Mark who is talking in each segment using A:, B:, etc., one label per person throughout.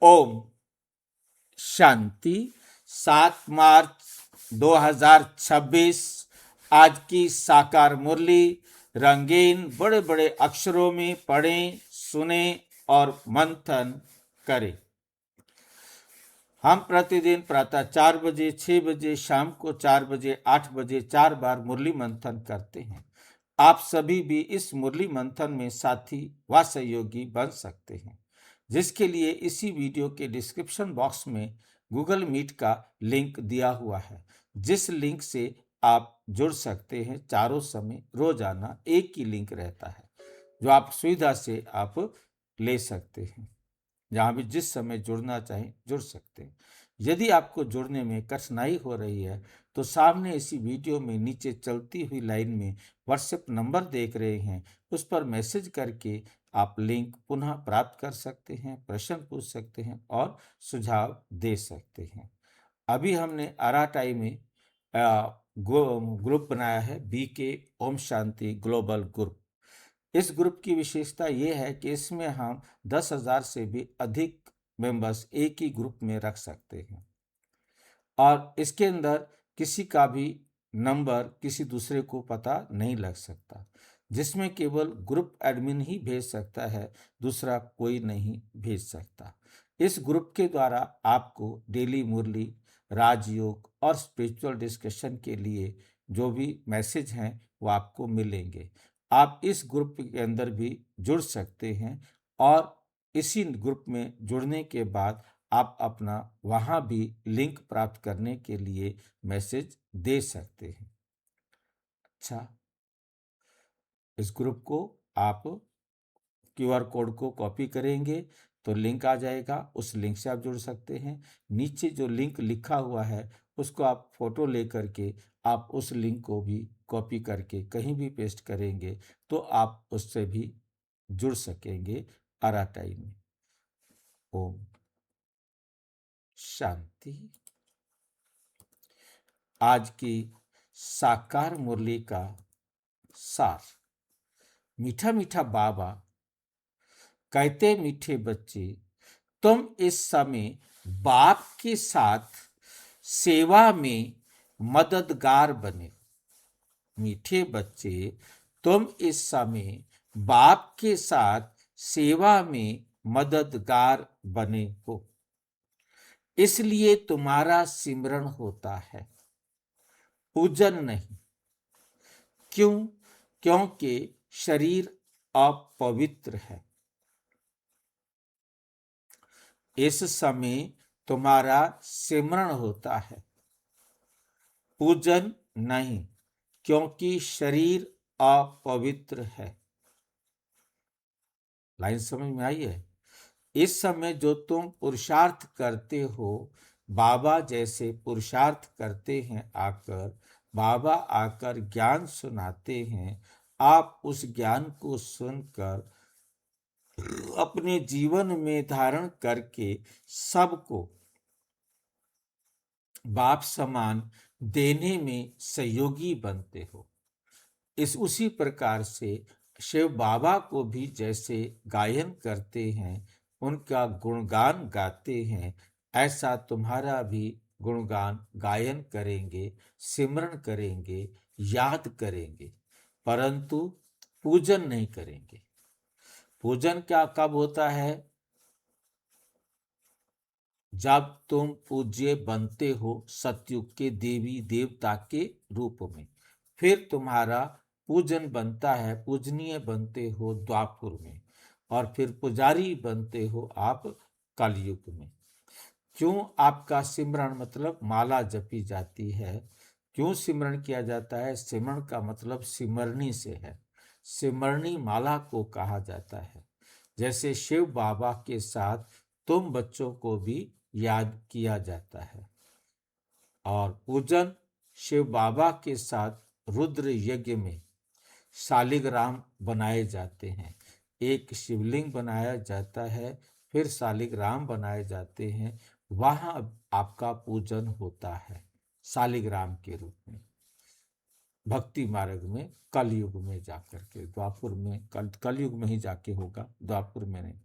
A: ओम शांति। 7 मार्च 2026 आज की साकार मुरली रंगीन बड़े बड़े अक्षरों में पढ़ें, सुने और मंथन करें। हम प्रतिदिन प्रातः 4 बजे, 6 बजे, शाम को 4 बजे, 8 बजे 4 बार मुरली मंथन करते हैं। आप सभी भी इस मुरली मंथन में साथी व सहयोगी बन सकते हैं, जिसके लिए इसी वीडियो के डिस्क्रिप्शन बॉक्स में गूगल मीट का लिंक दिया हुआ है, जिस लिंक से आप जुड़ सकते हैं। चारों समय रोजाना एक ही लिंक रहता है, जो आप सुविधा से आप ले सकते हैं। जहाँ भी जिस समय जुड़ना चाहें जुड़ सकते हैं। यदि आपको जुड़ने में कठिनाई हो रही है तो सामने इसी वीडियो में नीचे चलती हुई लाइन में व्हाट्सएप नंबर देख रहे हैं, उस पर मैसेज करके आप लिंक पुनः प्राप्त कर सकते हैं, प्रश्न पूछ सकते हैं और सुझाव दे सकते हैं। अभी हमने अराटाई में ग्रुप बनाया है, BK Om Shanti global group. इस ग्रुप की विशेषता ये है कि इसमें हम 10,000 से भी अधिक मेंबर्स एक ही ग्रुप में रख सकते हैं और इसके अंदर किसी का भी नंबर किसी दूसरे को पता नहीं लग सकता, जिसमें केवल ग्रुप एडमिन ही भेज सकता है, दूसरा कोई नहीं भेज सकता। इस ग्रुप के द्वारा आपको डेली मुरली, राजयोग और स्पिरिचुअल डिस्कशन के लिए जो भी मैसेज हैं वो आपको मिलेंगे। आप इस ग्रुप के अंदर भी जुड़ सकते हैं और इसी ग्रुप में जुड़ने के बाद आप अपना वहां भी लिंक प्राप्त करने के लिए मैसेज दे सकते हैं। अच्छा, इस ग्रुप को आप QR कोड को कॉपी करेंगे तो लिंक आ जाएगा, उस लिंक से आप जुड़ सकते हैं। नीचे जो लिंक लिखा हुआ है उसको आप फोटो लेकर के आप उस लिंक को भी कॉपी करके कहीं भी पेस्ट करेंगे तो आप उससे भी जुड़ सकेंगे अराटाई में। ओम शांति। आज की साकार मुरली का सार। मीठा मीठा बाबा कहते, मीठे बच्चे तुम इस समय बाप के साथ सेवा में मददगार बने। मीठे बच्चे तुम इस समय बाप के साथ सेवा में मददगार बने हो, इसलिए तुम्हारा सिमरन होता है, पूजन नहीं। क्यों? क्योंकि शरीर अपवित्र है। इस समय तुम्हारा सिमरन होता है, पूजन नहीं, क्योंकि शरीर अपवित्र है। लाइन समझ में आई है? इस समय जो तुम पुरुषार्थ करते हो, बाबा जैसे पुरुषार्थ करते हैं आकर, बाबा आकर ज्ञान सुनाते हैं, आप उस ज्ञान को सुनकर अपने जीवन में धारण करके सबको बाप समान देने में सहयोगी बनते हो। इस उसी प्रकार से शिव बाबा को भी जैसे गायन करते हैं, उनका गुणगान गाते हैं, ऐसा तुम्हारा भी गुणगान गायन करेंगे, सिमरन करेंगे, याद करेंगे, परंतु पूजन नहीं करेंगे। पूजन क्या कब होता है? जब तुम पूज्य बनते हो सतयुग के देवी देवता के रूप में, फिर तुम्हारा पूजन बनता है, पूजनीय बनते हो द्वापर में, और फिर पुजारी बनते हो आप कलयुग में। क्यों आपका सिमरन मतलब माला जपी जाती है? क्यों सिमरन किया जाता है? सिमरन का मतलब सिमरनी से है, सिमरनी माला को कहा जाता है। जैसे शिव बाबा के साथ तुम बच्चों को भी याद किया जाता है। और पूजन शिव बाबा के साथ रुद्र यज्ञ में शालिग्राम बनाए जाते हैं। एक शिवलिंग बनाया जाता है, फिर शालिग्राम बनाए जाते हैं, वहां आपका पूजन होता है शालिग्राम के रूप में। भक्ति मार्ग में कलयुग में जाकर के, द्वापर में कलयुग में ही जाके होगा, द्वापर में नहीं।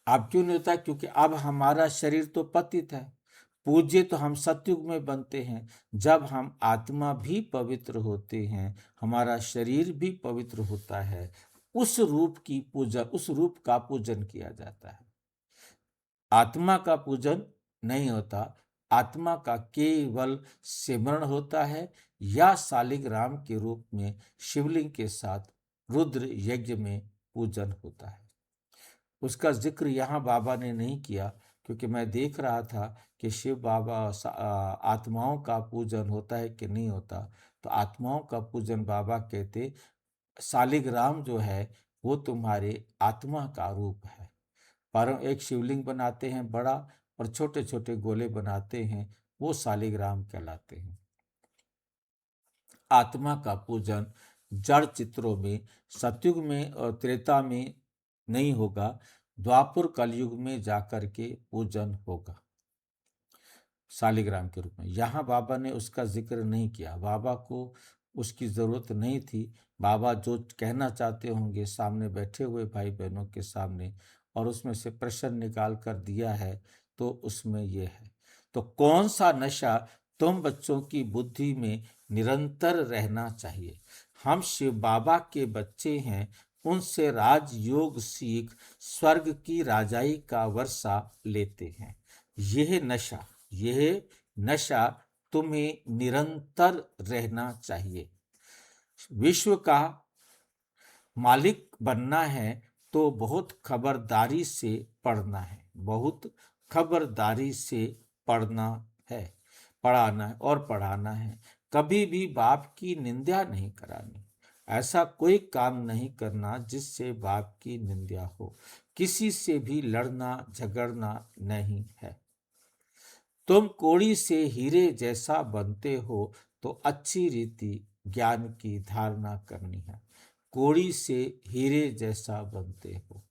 A: अब क्यों नहीं होता? क्योंकि अब हमारा शरीर तो पतित है। पूज्य तो हम सतयुग में बनते हैं, जब हम आत्मा भी पवित्र होते हैं, हमारा शरीर भी पवित्र होता है, उस रूप की पूजा, उस रूप का पूजन किया जाता है। आत्मा का पूजन नहीं होता, आत्मा का केवल सिमरण होता है, या शालिग्राम के रूप में शिवलिंग के साथ रुद्र यज्ञ में पूजन होता है। उसका जिक्र यहाँ बाबा ने नहीं किया, क्योंकि मैं देख रहा था कि शिव बाबा आत्माओं का पूजन होता है कि नहीं होता। तो आत्माओं का पूजन बाबा कहते, शालिग्राम जो है वो तुम्हारे आत्मा का रूप है। पर एक शिवलिंग बनाते हैं बड़ा, और छोटे छोटे गोले बनाते हैं, वो शालिग्राम कहलाते हैं। आत्मा का पूजन जड़ चित्रों में सतयुग में और त्रेता में नहीं होगा, द्वापर कलयुग में जाकर के पूजन होगा शालिग्राम के रूप में। यहाँ बाबा ने उसका जिक्र नहीं किया, बाबा को उसकी ज़रूरत नहीं थी। बाबा जो कहना चाहते होंगे सामने बैठे हुए भाई बहनों के सामने, और उसमें से प्रश्न निकाल कर दिया है, तो उसमें ये है। तो कौन सा नशा तुम बच्चों की बुद्धि में निरंतर रहना चाहिए? हम शिव बाबा के बच्चे हैं, उनसे राजयोग सीख स्वर्ग की राजाई का वर्षा लेते हैं। यह नशा तुम्हें निरंतर रहना चाहिए। विश्व का मालिक बनना है तो बहुत खबरदारी से पढ़ना है, बहुत खबरदारी से पढ़ना है, पढ़ाना है और पढ़ाना है। कभी भी बाप की निंदा नहीं करानी। ऐसा कोई काम नहीं करना जिससे बाप की निंदा हो। किसी से भी लड़ना झगड़ना नहीं है। तुम कोड़ी से हीरे जैसा बनते हो, तो अच्छी रीति ज्ञान की धारणा करनी है। कोड़ी से हीरे जैसा बनते हो,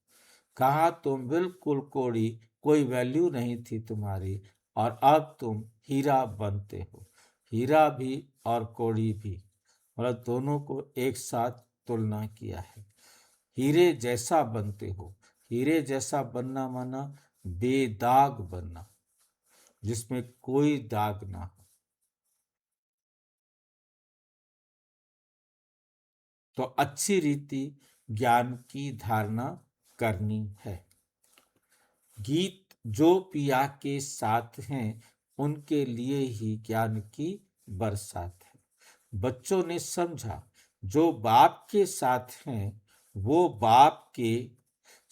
A: कहा तुम बिल्कुल कोड़ी, कोई वैल्यू नहीं थी तुम्हारी, और अब तुम हीरा बनते हो। हीरा भी और कोड़ी भी, मतलब दोनों को एक साथ तुलना किया है। हीरे जैसा बनते हो, हीरे जैसा बनना माना बेदाग बनना, जिसमें कोई दाग ना हो। तो अच्छी रीति ज्ञान की धारणा करनी है। गीत जो पिया के साथ हैं, उनके लिए ही ज्ञान की बरसात है। बच्चों ने समझा, जो बाप के साथ हैं वो बाप के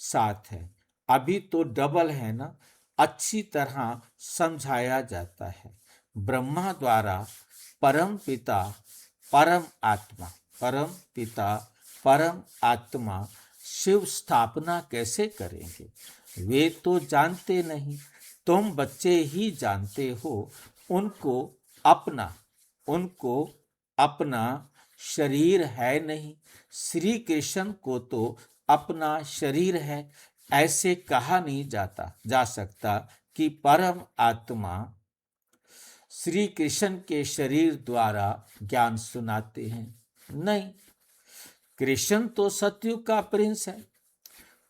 A: साथ है। अभी तो डबल है ना, अच्छी तरह समझाया जाता है। ब्रह्मा द्वारा परम पिता परम आत्मा, परम पिता परम आत्मा शिव स्थापना कैसे करेंगे? वे तो जानते नहीं, तुम बच्चे ही जानते हो। उनको अपना उनको अपना शरीर है नहीं। श्री कृष्ण को तो अपना शरीर है। ऐसे कहा नहीं जा सकता कि परम आत्मा श्री कृष्ण के शरीर द्वारा ज्ञान सुनाते हैं। नहीं, कृष्ण तो सतयुग का प्रिंस है।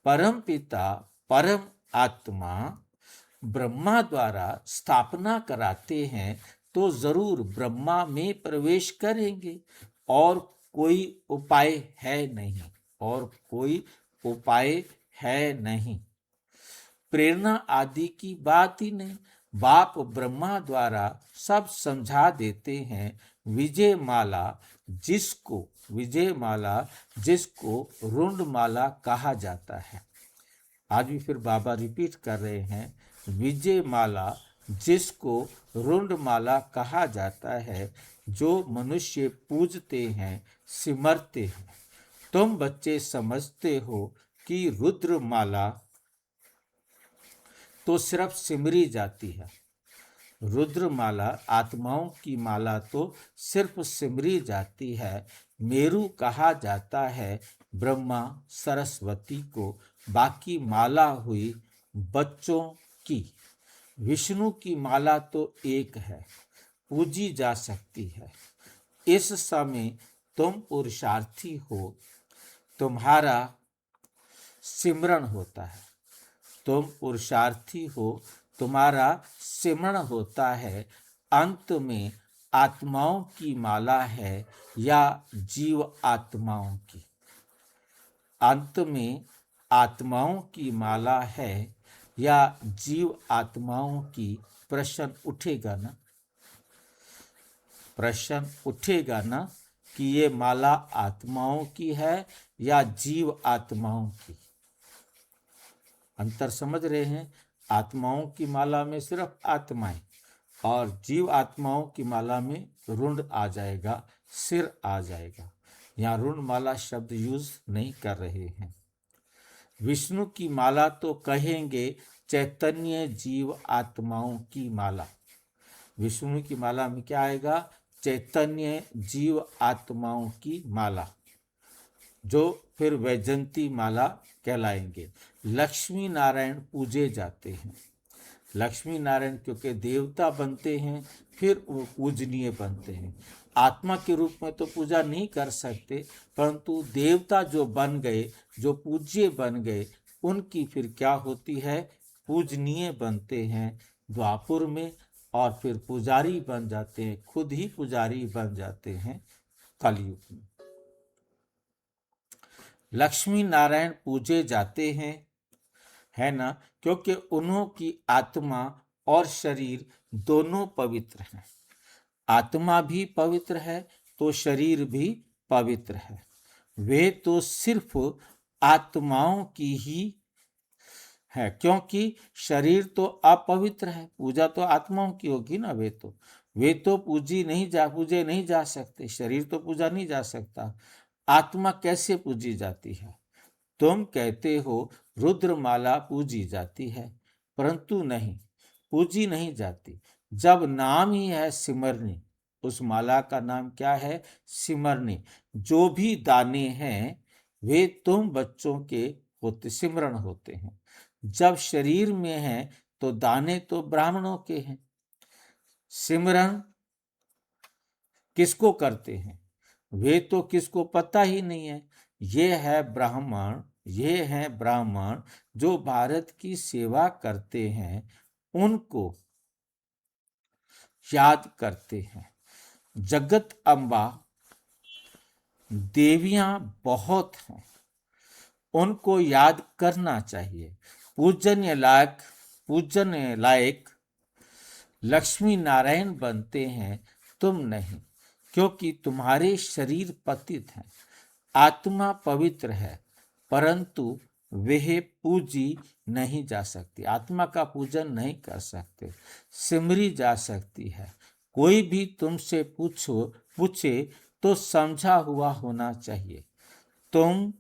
A: परम पिता परम आत्मा ब्रह्मा द्वारा स्थापना कराते हैं, तो जरूर ब्रह्मा में प्रवेश करेंगे। और कोई उपाय है नहीं, और कोई उपाय है नहीं। प्रेरणा आदि की बात ही नहीं। बाप ब्रह्मा द्वारा सब समझा देते हैं। विजय माला जिसको रुंडमाला कहा जाता है। आज भी फिर बाबा रिपीट कर रहे हैं, विजय माला जिसको रुंडमाला कहा जाता है, जो मनुष्य पूजते हैं, सिमरते हैं। तुम बच्चे समझते हो कि रुद्रमाला तो सिर्फ सिमरी जाती है। रुद्रमाला आत्माओं की माला तो सिर्फ सिमरी जाती है। मेरु कहा जाता है ब्रह्मा सरस्वती को, बाकी माला हुई बच्चों की। विष्णु की माला तो एक है, पूजी जा सकती है। इस समय तुम पुरुषार्थी हो, तुम्हारा सिमरण होता है। तुम पुरुषार्थी हो, तुम्हारा सिमरण होता है, अंत में आत्माओं की माला है या जीव आत्माओं की? अंत में आत्माओं की माला है या जीव आत्माओं की? प्रश्न उठेगा ना, प्रश्न उठेगा ना कि ये माला आत्माओं की है या जीव आत्माओं की? अंतर समझ रहे हैं? आत्माओं की माला में सिर्फ आत्माएं, और जीव आत्माओं की माला में रुंड आ जाएगा, सिर आ जाएगा। यहाँ रुंड माला शब्द यूज नहीं कर रहे हैं। विष्णु की माला तो कहेंगे चैतन्य जीव आत्माओं की माला। विष्णु की माला में क्या आएगा? चैतन्य जीव आत्माओं की माला, जो फिर वैजंती माला कहलाएंगे। लक्ष्मी नारायण पूजे जाते हैं। लक्ष्मी नारायण क्योंकि देवता बनते हैं, फिर वो पूजनीय बनते हैं। आत्मा के रूप में तो पूजा नहीं कर सकते, परंतु देवता जो बन गए, जो पूज्य बन गए, उनकी फिर क्या होती है? पूजनीय बनते हैं द्वापुर में, और फिर पुजारी बन जाते हैं, खुद ही पुजारी बन जाते हैं कलयुग में। लक्ष्मी नारायण पूजे जाते हैं, है ना, क्योंकि उन्हों की आत्मा और शरीर दोनों पवित्र हैं। आत्मा भी पवित्र है तो शरीर भी पवित्र है। वे तो सिर्फ आत्माओं की ही है, क्योंकि शरीर तो अपवित्र है। पूजा तो आत्माओं की होगी ना। वे तो पूजे नहीं जा सकते। शरीर तो पूजा नहीं जा सकता। आत्मा कैसे पूजी जाती है? तुम कहते हो रुद्रमाला पूजी जाती है, परंतु नहीं, पूजी नहीं जाती। जब नाम ही है सिमरनी, उस माला का नाम क्या है? सिमरनी। जो भी दाने हैं वे तुम बच्चों के होते, सिमरण होते हैं। जब शरीर में है तो दाने तो ब्राह्मणों के हैं। सिमरण किसको करते हैं? वे तो किसको पता ही नहीं है। ये है ब्राह्मण, ये हैं ब्राह्मण जो भारत की सेवा करते हैं, उनको याद करते हैं। जगत अम्बा देवियां बहुत हैं, उनको याद करना चाहिए। पूजन लायक लक्ष्मी नारायण बनते हैं, तुम नहीं, क्योंकि तुम्हारे शरीर पतित हैं। आत्मा पवित्र है, परंतु वह पूजी नहीं जा सकती। आत्मा का पूजन नहीं कर सकते, सिमरी जा सकती है। कोई भी तुमसे पूछे तो समझा हुआ होना चाहिए। तुम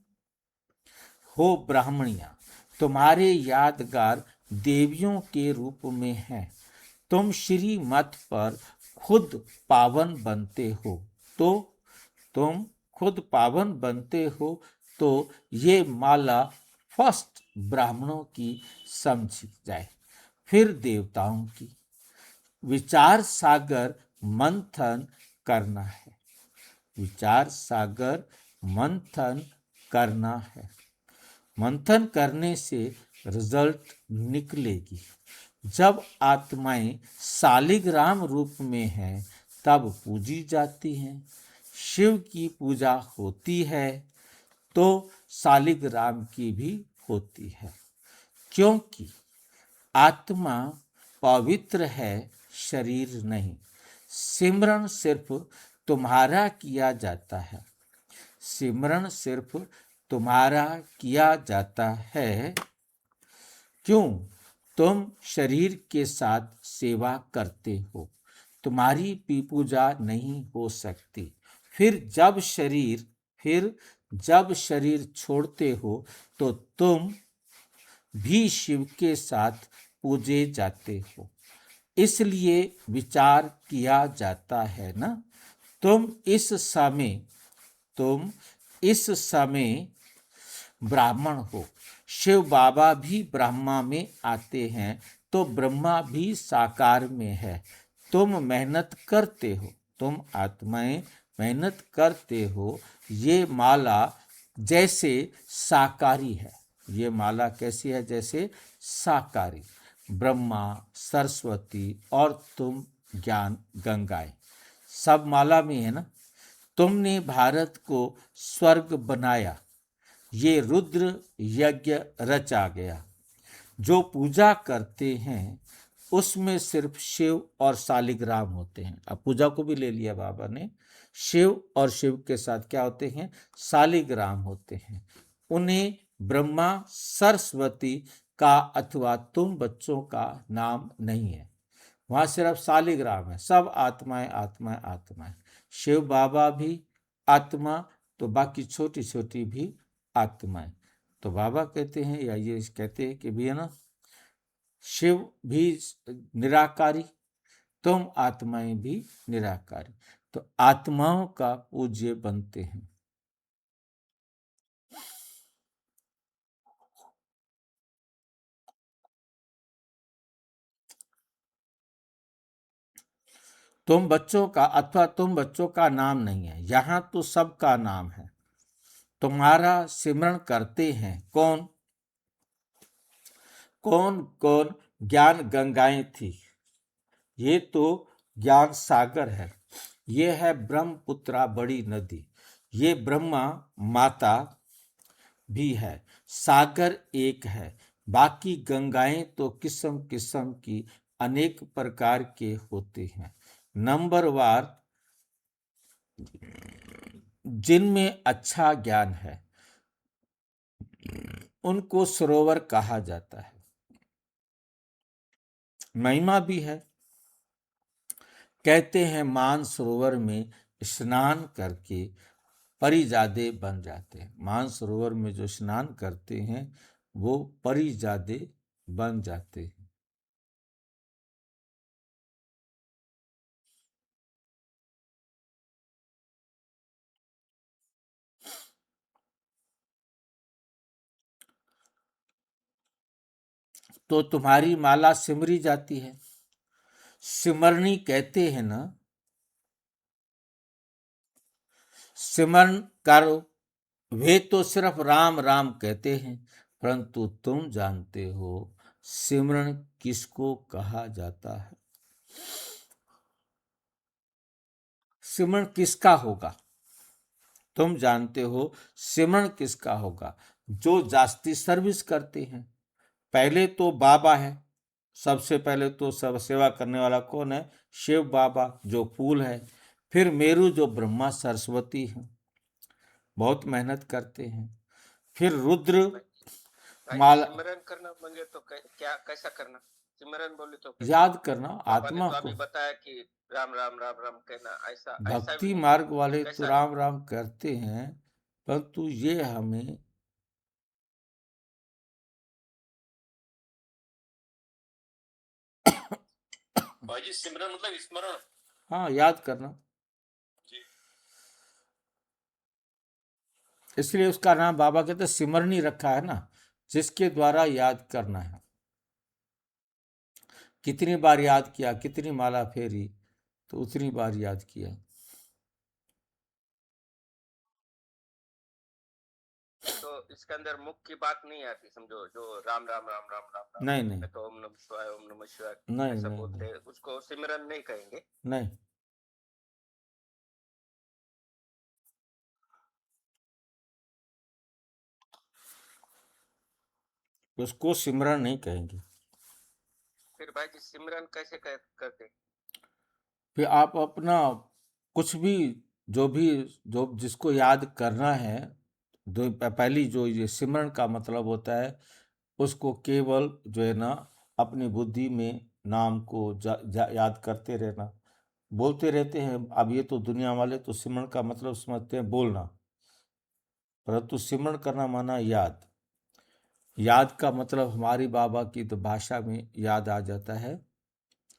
A: हो ब्राह्मणियां, तुम्हारे यादगार देवियों के रूप में हैं। तुम श्री मत पर खुद पावन बनते हो, तो तुम खुद पावन बनते हो तो ये माला फर्स्ट ब्राह्मणों की समझी जाए, फिर देवताओं की। विचार सागर मंथन करना है। विचार सागर मंथन करना है। मंथन करने से रिजल्ट निकलेगी। जब आत्माएं शालिग्राम रूप में हैं तब पूजी जाती हैं। शिव की पूजा होती है तो शालिग्राम की भी होती है, क्योंकि आत्मा पवित्र है, शरीर नहीं। सिमरन सिर्फ तुम्हारा किया जाता है। सिमरन सिर्फ तुम्हारा किया जाता है। क्यों? तुम शरीर के साथ सेवा करते हो, तुम्हारी भी पूजा नहीं हो सकती। फिर जब शरीर छोड़ते हो तो तुम भी शिव के साथ पूजे जाते हो, इसलिए विचार किया जाता है ना। तुम इस समय ब्राह्मण हो। शिव बाबा भी ब्रह्मा में आते हैं तो ब्रह्मा भी साकार में है। तुम मेहनत करते हो, तुम आत्माएं मेहनत करते हो। ये माला जैसे साकारी है, ये माला कैसी है? जैसे साकारी, ब्रह्मा, सरस्वती और तुम ज्ञान गंगाएं, सब माला में है ना। तुमने भारत को स्वर्ग बनाया, ये रुद्र यज्ञ रचा गया। जो पूजा करते हैं उसमें सिर्फ शिव और शालिग्राम होते हैं। अब पूजा को भी ले लिया बाबा ने, शिव और शिव के साथ क्या होते हैं? शालिग्राम होते हैं। उन्हें ब्रह्मा, सरस्वती का अथवा तुम बच्चों का नाम नहीं है। वहां सिर्फ शालिग्राम है, सब आत्माएं आत्माएं आत्माएं। शिव बाबा भी आत्मा, तो बाकी छोटी छोटी भी आत्माएं। तो बाबा कहते हैं, या ये कहते हैं कि भैया ना, शिव भी निराकारी, तुम आत्माएं भी निराकारी, तो आत्माओं का पूज्य बनते हैं। तुम बच्चों का अथवा तुम बच्चों का नाम नहीं है, यहां तो सबका नाम है। तुम्हारा सिमरण करते हैं कौन? कौन कौन? ज्ञान गंगाएं थी, ये तो ज्ञान सागर है। ये है ब्रह्मपुत्रा बड़ी नदी, ये ब्रह्मा माता भी है। सागर एक है, बाकी गंगाएं तो किस्म किस्म की अनेक प्रकार के होते हैं। नंबरवार जिनमें अच्छा ज्ञान है उनको सरोवर कहा जाता है। महिमा भी है। कहते हैं मान सरोवर में स्नान करके परिजादे बन जाते हैं। मान सरोवर में जो स्नान करते हैं वो परिजादे बन जाते हैं। तो तुम्हारी माला सिमरी जाती है, सिमरनी कहते हैं ना। सिमरन करो, वे तो सिर्फ राम राम कहते हैं, परंतु तुम जानते हो सिमरन किसको कहा जाता है? सिमरन किसका होगा? तुम जानते हो सिमरन किसका होगा? जो जास्ती सर्विस करते हैं। पहले तो बाबा है, सबसे पहले तो सब सेवा करने वाला कौन है? शिव बाबा जो फूल है। फिर मेरू जो ब्रह्मा सरस्वती है, बहुत मेहनत करते हैं। फिर रुद्र माला,
B: सिमरन करना बोले तो क्या कैसा करना? सिमरन बोले तो
A: याद करना
B: बाबा ने
A: आत्मा
B: तो
A: को।
B: अभी बताया कि राम राम राम राम कहना, ऐसा ऐसा
A: भक्ति
B: भी
A: मार्ग वाले तो
B: कैसा है?
A: राम राम करते हैं, परंतु ये हमें
B: भाई सिमरन मतलब स्मरण।
A: हाँ, याद करना।
B: जी।
A: इसलिए उसका नाम बाबा कहते सिमरनी रखा है ना, जिसके द्वारा याद करना है। कितनी बार याद किया, कितनी माला फेरी, तो उतनी बार याद किया।
B: तो इसके अंदर मुख की बात नहीं आती, समझो जो राम राम राम राम राम राम
A: नहीं नहीं
B: तो ओम नमः शिवाय ओम नमः शिवाय
A: नहीं
B: ऐसा
A: नहीं
B: बोलते
A: नहीं
B: हैं, उसको सिमरन नहीं कहेंगे।
A: नहीं, उसको सिमरन नहीं कहेंगे।
B: फिर भाई जी सिमरन कैसे करते?
A: फिर आप अपना कुछ भी जो जिसको याद करना है, जो पहली जो ये सिमरन का मतलब होता है, उसको केवल जो है ना अपनी बुद्धि में नाम को याद करते रहना, बोलते रहते हैं। अब ये तो दुनिया वाले तो सिमरन का मतलब समझते हैं बोलना, परंतु सिमरन करना माना याद। याद का मतलब हमारी बाबा की तो भाषा में याद आ जाता है,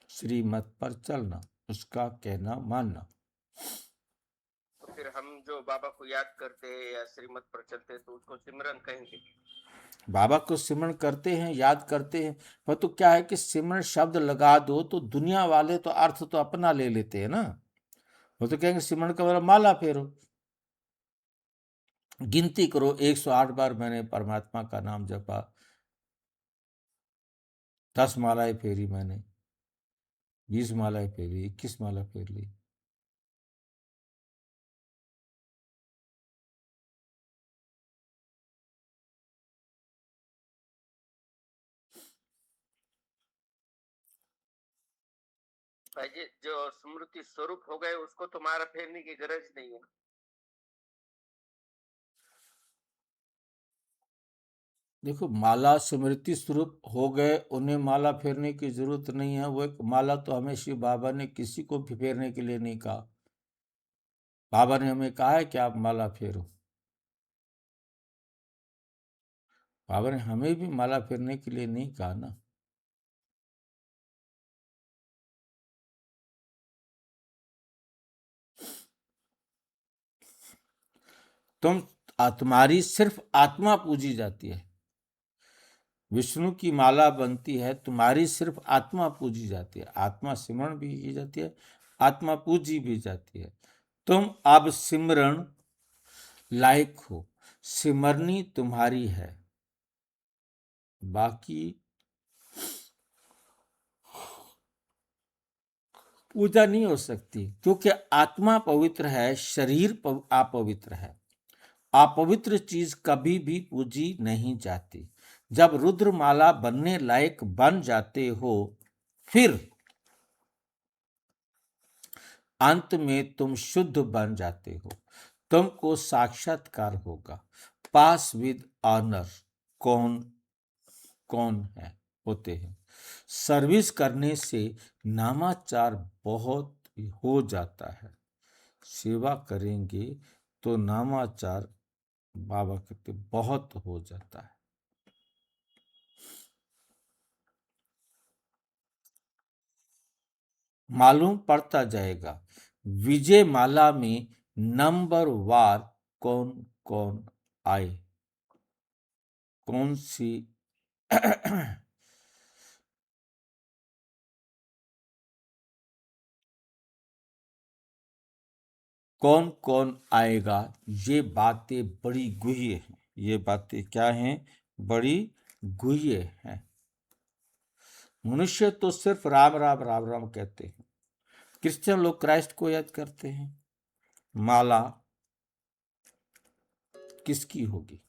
A: श्रीमत पर चलना, उसका कहना मानना।
B: तो फिर हम जो बाबा को याद करते हैं या श्रीमत पर चलते हैं तो उसको सिमरन कहेंगे।
A: बाबा को सिमरन करते हैं, याद करते हैं, पर तो क्या है कि सिमरन शब्द लगा दो तो दुनिया वाले तो अर्थ तो अपना ले लेते हैं ना। वो तो कहेंगे सिमरन का मतलब माला फेरो। गिनती करो, 108 बार मैंने परमात्मा का नाम जपा, 10 मालाएं फेरी मैंने, 20 मालाएं फेरी, 21 माला फेर ली।
B: भाई जी, जो स्मृति स्वरूप हो गए उसको तो माला फेरने की गरज नहीं है।
A: देखो, माला स्मृति स्वरूप हो गए, उन्हें माला फेरने की जरूरत नहीं है। वो एक माला तो हमें शिव बाबा ने किसी को भी फेरने के लिए नहीं कहा। बाबा ने हमें कहा है कि आप माला फेरो। बाबा ने हमें भी माला फेरने के लिए नहीं कहा ना। तुम्हारी सिर्फ आत्मा पूजी जाती है। विष्णु की माला बनती है, तुम्हारी सिर्फ आत्मा पूजी जाती है, आत्मा सिमरण भी की जाती है, आत्मा पूजी भी जाती है। तुम अब सिमरण लायक हो, सिमरनी तुम्हारी है। बाकी पूजा नहीं हो सकती, क्योंकि आत्मा पवित्र है, शरीर अपवित्र है। अपवित्र चीज कभी भी पूजी नहीं जाती। जब रुद्रमाला बनने लायक बन जाते हो, फिर अंत में तुम शुद्ध बन जाते हो। तुमको साक्षात्कार होगा। पास विद ऑनर कौन कौन है होते हैं। सर्विस करने से नामाचार बहुत हो जाता है। सेवा करेंगे तो नामाचार, बाबा कहते, बहुत हो जाता है। मालूम पड़ता जाएगा विजय माला में नंबर वार कौन कौन आए, कौन सी कौन कौन आएगा। ये बातें बड़ी गुह्य हैं। ये बातें क्या हैं? बड़ी गुह्य हैं। मनुष्य तो सिर्फ राम राम राम राम कहते हैं। क्रिश्चियन लोग क्राइस्ट को याद करते हैं। माला किसकी होगी?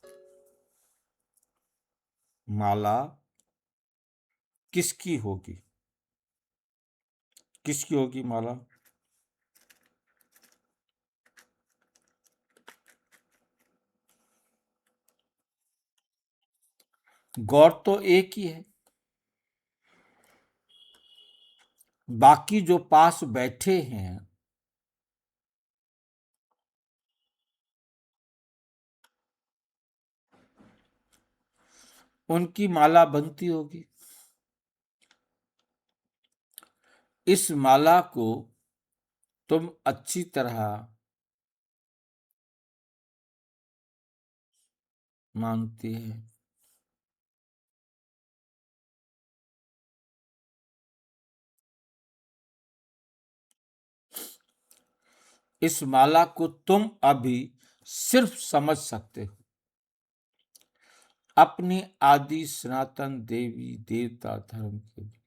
A: माला किसकी होगी? किसकी होगी माला? गौर तो एक ही है। बाकी जो पास बैठे हैं, उनकी माला बनती होगी। इस माला को तुम अच्छी तरह मानती है। इस माला को तुम अभी सिर्फ समझ सकते हो अपने आदि सनातन देवी देवता धर्म के लिए।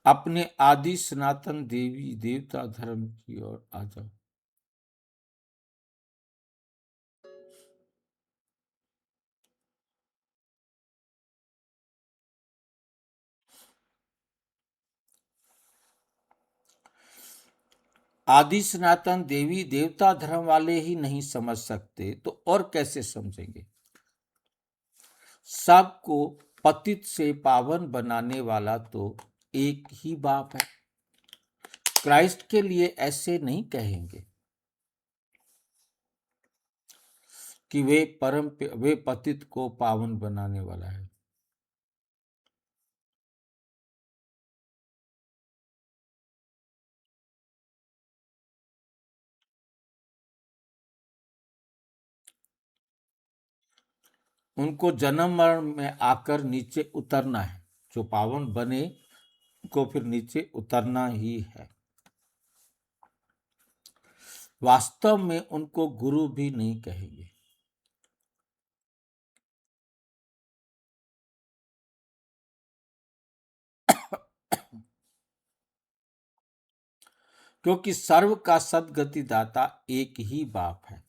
A: अपने आदि सनातन देवी देवता धर्म की ओर आ जाओ। आदि सनातन देवी देवता धर्म वाले ही नहीं समझ सकते तो और कैसे समझेंगे? सबको पतित से पावन बनाने वाला तो एक ही बाप है। क्राइस्ट के लिए ऐसे नहीं कहेंगे कि वे पतित को पावन बनाने वाला है। उनको जन्म मरण में आकर नीचे उतरना है। जो पावन बने को फिर नीचे उतरना ही है। वास्तव में उनको गुरु भी नहीं कहेंगे। क्योंकि सर्व का सद्गति दाता एक ही बाप है।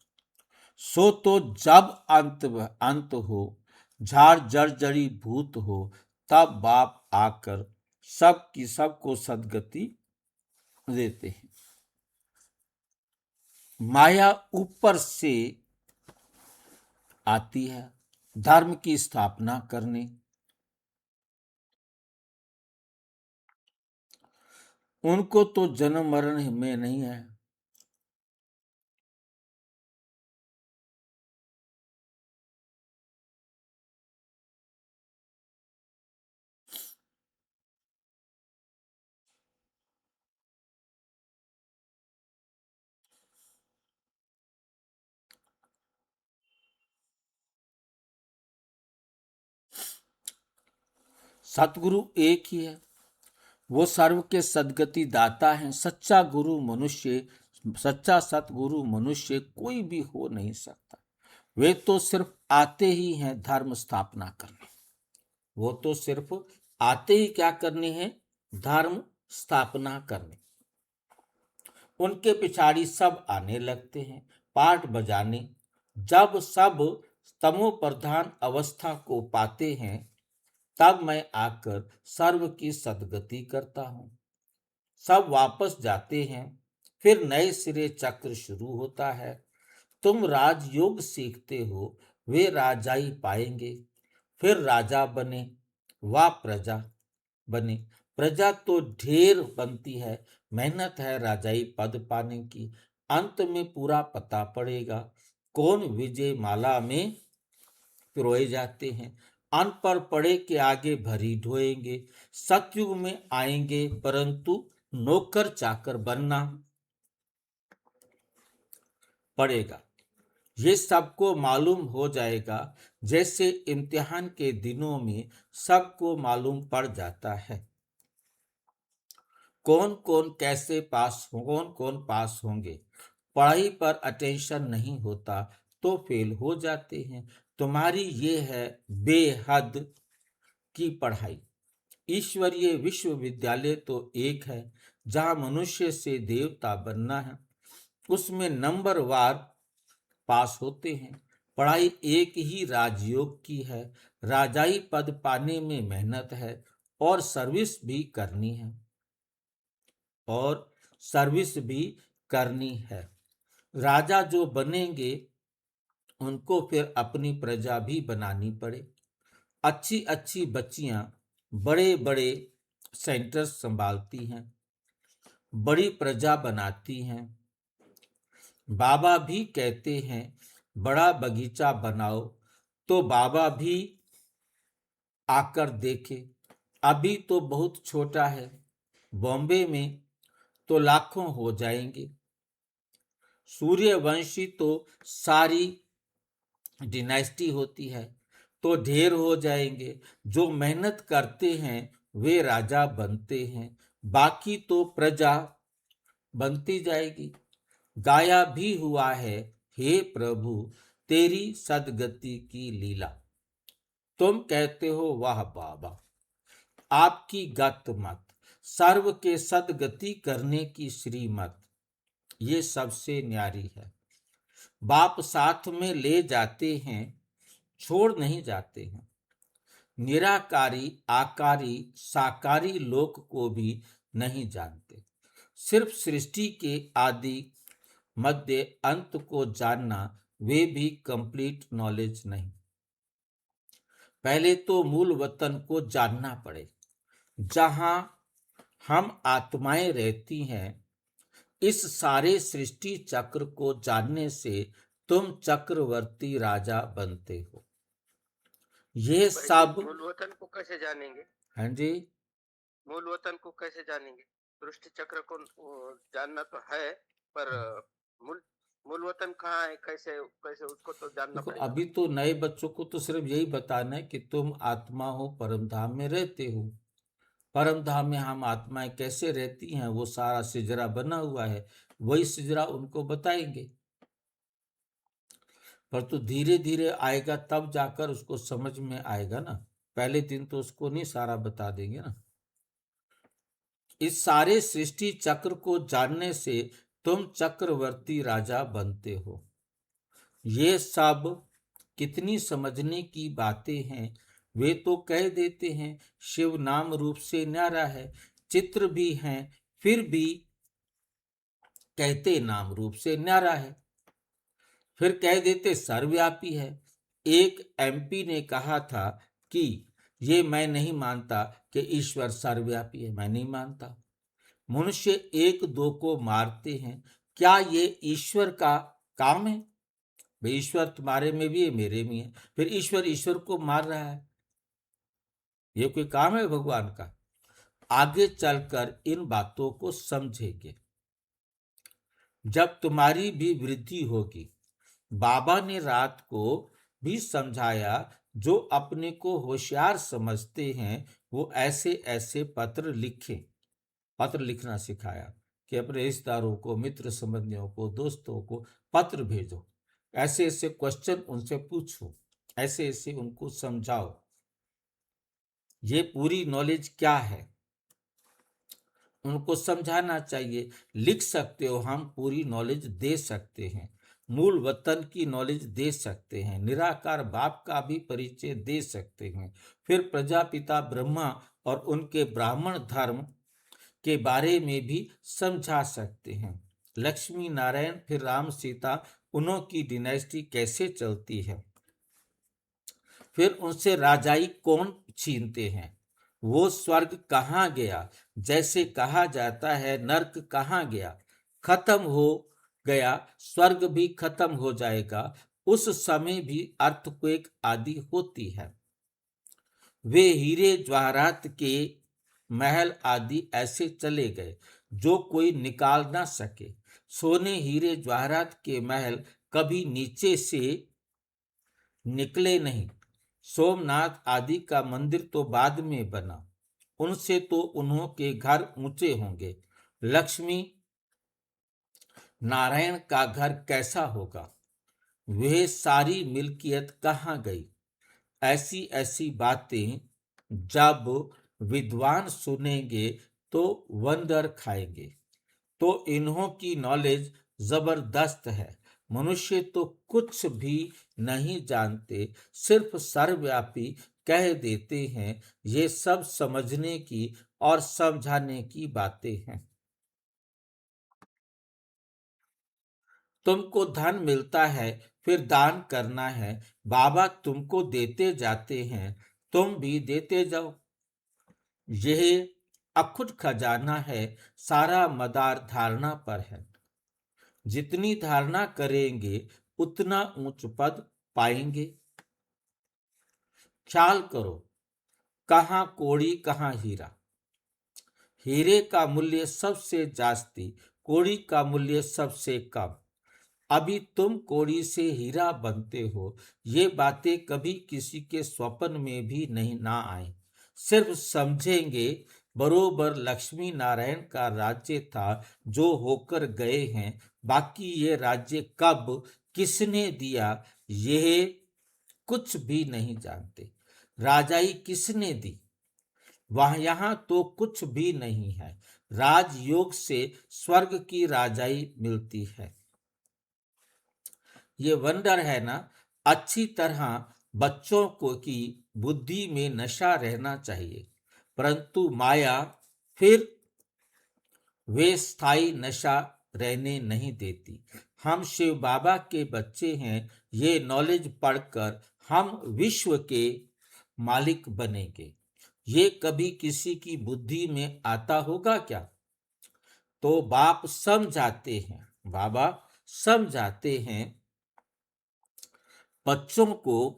A: सो तो जब अंत हो, झाड़ जर्जरी भूत हो, तब बाप आकर सबकी सबको सद्गति देते हैं। माया ऊपर से आती है धर्म की स्थापना करने। उनको तो जन्म मरण में नहीं है। सतगुरु एक ही है, वो सर्व के सद्गति दाता हैं। सच्चा सतगुरु मनुष्य कोई भी हो नहीं सकता। वे तो सिर्फ आते ही हैं धर्म स्थापना करने। वो तो सिर्फ आते ही क्या करने हैं? धर्म स्थापना करने। उनके पिछाड़ी सब आने लगते हैं पाठ बजाने। जब सब तमो प्रधान अवस्था को पाते हैं, तब मैं आकर सर्व की सद्गति करता हूं। सब वापस जाते हैं, फिर नए सिरे चक्र शुरू होता है। तुम राजयोग सीखते हो, वे राजाई पाएंगे। फिर राजा बने वा प्रजा बने। प्रजा तो ढेर बनती है, मेहनत है राजाई पद पाने की। अंत में पूरा पता पड़ेगा कौन विजय माला में पिरोए जाते हैं। अनपढ़ पढ़े के आगे भरी ढोएंगे। सतयुग में आएंगे, परंतु नौकर चाकर बनना पड़ेगा। ये सबको मालूम हो जाएगा, जैसे इम्तिहान के दिनों में सबको मालूम पड़ जाता है कौन कौन पास होंगे। पढ़ाई पर अटेंशन नहीं होता तो फेल हो जाते हैं। तुम्हारी ये है बेहद की पढ़ाई। ईश्वरीय विश्वविद्यालय तो एक है, जहां मनुष्य से देवता बनना है। उसमें नंबर वार पास होते हैं। पढ़ाई एक ही राजयोग की है। राजाई पद पाने में मेहनत है और सर्विस भी करनी है। राजा जो बनेंगे उनको फिर अपनी प्रजा भी बनानी पड़े। अच्छी अच्छी बच्चियां बड़े बड़े सेंटर्स संभालती हैं, बड़ी प्रजा बनाती हैं। बाबा भी कहते हैं बड़ा बगीचा बनाओ, तो बाबा भी आकर देखे। अभी तो बहुत छोटा है। बॉम्बे में तो लाखों हो जाएंगे। सूर्यवंशी तो सारी डिनाइस्टी होती है, तो ढेर हो जाएंगे। जो मेहनत करते हैं वे राजा बनते हैं, बाकी तो प्रजा बनती जाएगी। गाया भी हुआ है, हे प्रभु तेरी सदगति की लीला। तुम कहते हो वाह बाबा, आपकी गत मत, सर्व के सदगति करने की श्रीमत, ये सबसे न्यारी है। बाप साथ में ले जाते हैं, छोड़ नहीं जाते हैं। निराकारी आकारी साकारी लोक को भी नहीं जानते। सिर्फ सृष्टि के आदि मध्य अंत को जानना, वे भी कंप्लीट नॉलेज नहीं। पहले तो मूल वतन को जानना पड़े, जहां हम आत्माएं रहती हैं। इस सारे सृष्टि चक्र को जानने से तुम चक्रवर्ती राजा बनते हो। ये सब
B: मूल वतन को कैसे जानेंगे?
A: हाँ जी,
B: मूल वतन को कैसे जानेंगे? सृष्टि चक्र को जानना तो है, पर मूल मूल वतन कहाँ है? कैसे कैसे उसको तो जानना
A: देखो
B: पड़ेगा।
A: अभी तो नए बच्चों को तो सिर्फ यही बताना है कि तुम आत्मा हो, परम धाम में रहते हो। परम धाम में हम आत्माएं कैसे रहती हैं, वो सारा सिजरा बना हुआ है, वही सिजरा उनको बताएंगे। पर तो धीरे धीरे आएगा, तब जाकर उसको समझ में आएगा ना। पहले दिन तो उसको नहीं सारा बता देंगे ना। इस सारे सृष्टि चक्र को जानने से तुम चक्रवर्ती राजा बनते हो। ये सब कितनी समझने की बातें हैं। वे तो कह देते हैं शिव नाम रूप से न्यारा है, चित्र भी हैं, फिर भी कहते नाम रूप से न्यारा है। फिर कह देते सर्वव्यापी है। एक एमपी ने कहा था कि ये मैं नहीं मानता कि ईश्वर सर्वव्यापी है, मैं नहीं मानता। मनुष्य एक दो को मारते हैं, क्या ये ईश्वर का काम है? भाई ईश्वर तुम्हारे में भी है, मेरे में है, फिर ईश्वर ईश्वर को मार रहा है, ये कोई काम है भगवान का? आगे चलकर इन बातों को समझेंगे जब तुम्हारी भी वृद्धि होगी। बाबा ने रात को भी समझाया, जो अपने को होशियार समझते हैं वो ऐसे ऐसे पत्र लिखें। पत्र लिखना सिखाया कि अपने रिश्तेदारों को, मित्र संबंधियों को, दोस्तों को पत्र भेजो, ऐसे ऐसे क्वेश्चन उनसे पूछो, ऐसे ऐसे उनको समझाओ। ये पूरी नॉलेज क्या है उनको समझाना चाहिए। लिख सकते हो, हम पूरी नॉलेज दे सकते हैं, मूल वतन की नॉलेज दे सकते हैं, निराकार बाप का भी परिचय दे सकते हैं, फिर प्रजापिता ब्रह्मा और उनके ब्राह्मण धर्म के बारे में भी समझा सकते हैं। लक्ष्मी नारायण, फिर राम सीता, उन्हों की डिनेस्टी कैसे चलती है, फिर उनसे राजाई कौन छीनते हैं, वो स्वर्ग कहाँ गया, जैसे कहा जाता है नर्क कहाँ गया, खत्म हो गया स्वर्ग भी खत्म हो जाएगा, उस समय भी अर्थक्वेक आदि होती है। वे हीरे जवाहरात के महल आदि ऐसे चले गए जो कोई निकाल ना सके। सोने हीरे जवाहरात के महल कभी नीचे से निकले नहीं। सोमनाथ आदि का मंदिर तो बाद में बना, उनसे तो उन्हों के घर ऊंचे होंगे। लक्ष्मी नारायण का घर कैसा होगा, वह सारी मिल्कियत कहाँ गई? ऐसी ऐसी बातें जब विद्वान सुनेंगे तो वंदर खाएंगे। तो इन्हों की नॉलेज जबरदस्त है। मनुष्य तो कुछ भी नहीं जानते, सिर्फ सर्वव्यापी कह देते हैं। ये सब समझने की और समझाने की बातें हैं। तुमको धन मिलता है, फिर दान करना है। बाबा तुमको देते जाते हैं, तुम भी देते जाओ। यह अखुट खजाना है, सारा मदार धारणा पर है। जितनी धारणा करेंगे उतना ऊंच पद पाएंगे। ख्याल करो, कहाँ कोड़ी कहाँ हीरा। हीरे का मूल्य सबसे जास्ती, कोड़ी का मूल्य सबसे कम। अभी तुम कोड़ी से हीरा बनते हो, ये बातें कभी किसी के स्वप्न में भी नहीं ना आए। सिर्फ समझेंगे बरोबर लक्ष्मी नारायण का राज्य था जो होकर गए हैं। बाकी ये राज्य कब किसने दिया, यह कुछ भी नहीं जानते। राजाई किसने दी, वहां यहां तो कुछ भी नहीं है। राजयोग से स्वर्ग की राजाई मिलती है। ये वंडर है ना। अच्छी तरह बच्चों को की बुद्धि में नशा रहना चाहिए, परंतु माया फिर वे स्थायी नशा रहने नहीं देती। हम शिव बाबा के बच्चे हैं, ये नॉलेज पढ़कर हम विश्व के मालिक बनेंगे। ये कभी किसी की बुद्धि में आता होगा क्या? तो बाप समझाते हैं, बाबा समझाते हैं बच्चों को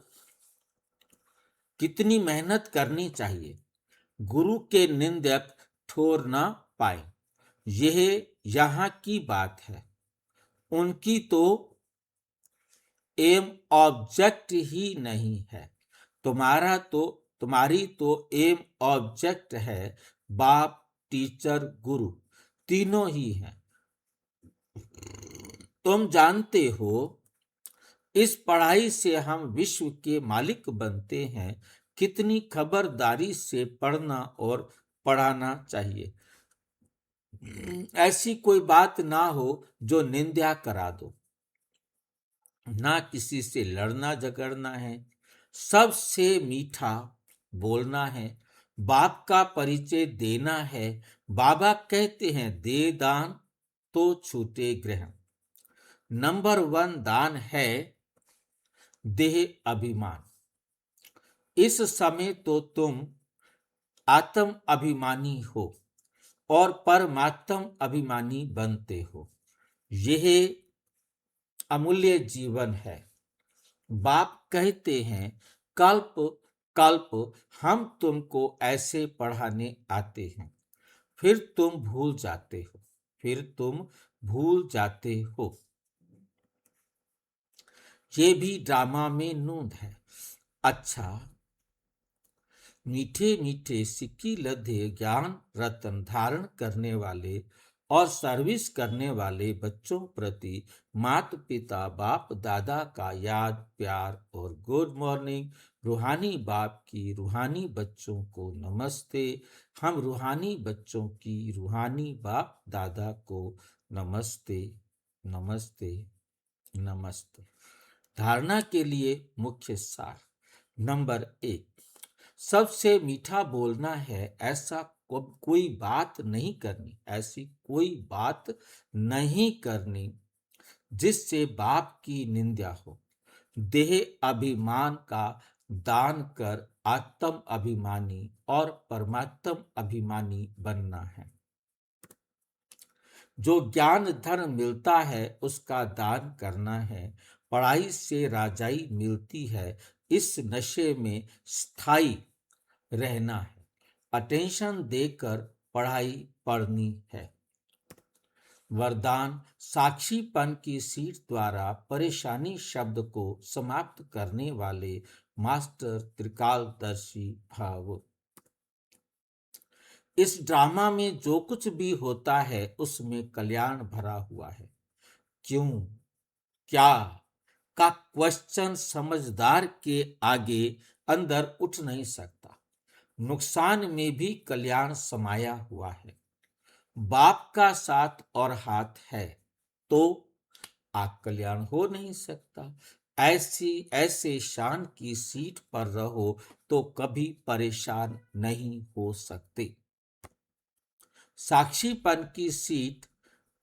A: कितनी मेहनत करनी चाहिए। गुरु के निंदक ठोर ना पाए, यह यहाँ की बात है। उनकी तो एम ऑब्जेक्ट ही नहीं है। तुम्हारी तो एम ऑब्जेक्ट है। बाप, टीचर, गुरु तीनों ही हैं। तुम जानते हो, इस पढ़ाई से हम विश्व के मालिक बनते हैं। कितनी खबरदारी से पढ़ना और पढ़ाना चाहिए। ऐसी कोई बात ना हो जो निंदा करा दो। ना किसी से लड़ना झगड़ना है, सबसे मीठा बोलना है, बाप का परिचय देना है। बाबा कहते हैं, दे दान तो छूटे ग्रहण। नंबर 1 दान है देह अभिमान। इस समय तो तुम आत्म अभिमानी हो और परमात्म अभिमानी बनते हो। यह अमूल्य जीवन है। बाप कहते हैं, कल्प कल्प हम तुमको ऐसे पढ़ाने आते हैं, फिर तुम भूल जाते हो, फिर तुम भूल जाते हो। ये भी ड्रामा में नूंद है। अच्छा, मीठे मीठे सिक्की लधे ज्ञान रतन धारण करने वाले और सर्विस करने वाले बच्चों प्रति माता पिता बाप दादा का याद प्यार और गुड मॉर्निंग। रूहानी बाप की रूहानी बच्चों को नमस्ते। हम रूहानी बच्चों की रूहानी बाप दादा को नमस्ते नमस्ते नमस्ते। धारणा के लिए मुख्य सार। नंबर 1, सबसे मीठा बोलना है। ऐसा कोई बात नहीं करनी, ऐसी कोई बात नहीं करनी जिससे बाप की निंदा हो। देह अभिमान का दान कर आत्म अभिमानी और परमात्म अभिमानी बनना है। जो ज्ञान धन मिलता है उसका दान करना है। पढ़ाई से राजाई मिलती है, इस नशे में स्थायी रहना है। अटेंशन देकर पढ़ाई पढ़नी है। वरदान, साक्षीपन की सीट द्वारा परेशानी शब्द को समाप्त करने वाले मास्टर त्रिकालदर्शी भाव। इस ड्रामा में जो कुछ भी होता है उसमें कल्याण भरा हुआ है। क्यों, क्या का क्वेश्चन समझदार के आगे अंदर उठ नहीं सकता। नुकसान में भी कल्याण समाया हुआ है। बाप का साथ और हाथ है तो आप कल्याण हो नहीं सकता। ऐसे शान की सीट पर रहो तो कभी परेशान नहीं हो सकते। साक्षीपन की सीट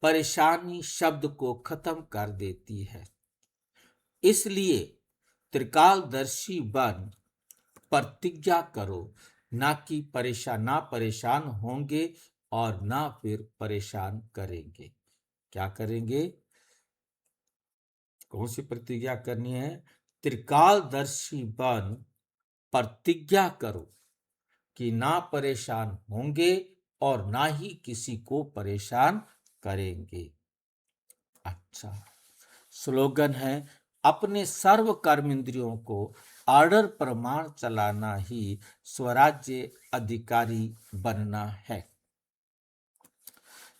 A: परेशानी शब्द को खत्म कर देती है। इसलिए त्रिकालदर्शी बन प्रतिज्ञा करो, ना कि ना परेशान होंगे और ना फिर परेशान करेंगे। क्या करेंगे? कौन सी प्रतिज्ञा करनी है? त्रिकालदर्शी बन प्रतिज्ञा करो कि ना परेशान होंगे और ना ही किसी को परेशान करेंगे। अच्छा, स्लोगन है, अपने सर्व कर्मेंद्रियों को ऑर्डर प्रमाण चलाना ही स्वराज्य अधिकारी बनना है।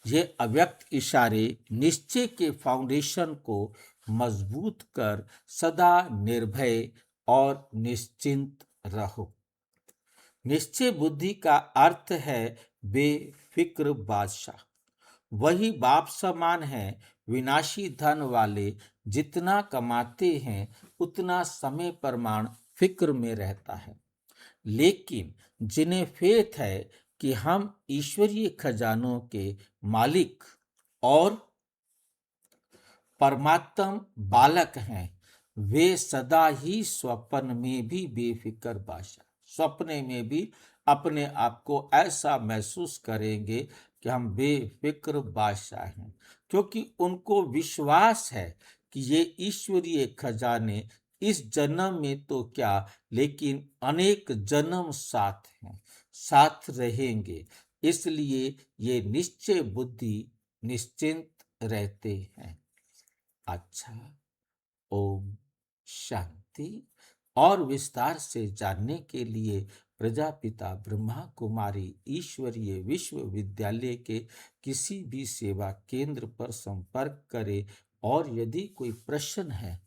A: ये अव्यक्त इशारे निश्चय के फाउंडेशन को मजबूत कर सदा निर्भय और निश्चिंत रहो। निश्चय बुद्धि का अर्थ है बेफिक्र बादशाह। वही बाप समान है। विनाशी धन वाले जितना कमाते हैं उतना समय प्रमाण फिक्र में रहता है। लेकिन जिन्हें फेथ है कि हम ईश्वरीय खजानों के मालिक और परमात्म बालक हैं, वे सदा ही स्वप्न में भी बेफिक्र बादशाह, सपने में भी अपने आप को ऐसा महसूस करेंगे कि हम बेफिक्र बादशाह हैं, क्योंकि उनको विश्वास है कि ये ईश्वरीय खजाने इस जन्म में तो क्या, लेकिन अनेक जन्म साथ हैं, साथ रहेंगे। इसलिए ये निश्चय बुद्धि निश्चिंत रहते हैं। अच्छा, ओम शांति। और विस्तार से जानने के लिए प्रजापिता ब्रह्मा कुमारी ईश्वरीय विश्वविद्यालय के किसी भी सेवा केंद्र पर संपर्क करें और यदि कोई प्रश्न है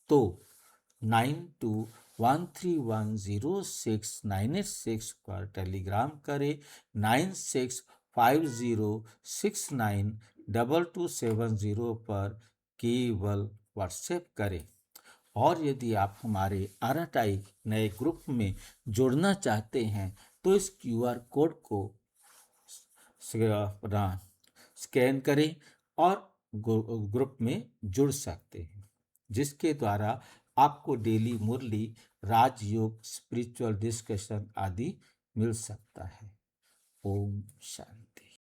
A: तो 9213106986 पर टेलीग्राम करें। 9650692270 पर केवल व्हाट्सएप करें। और यदि आप हमारे RTI नए ग्रुप में जुड़ना चाहते हैं तो इस QR कोड को स्कैन करें और ग्रुप में जुड़ सकते हैं, जिसके द्वारा आपको डेली मुरली, राजयोग, स्पिरिचुअल डिस्कशन आदि मिल सकता है। ओम शांति।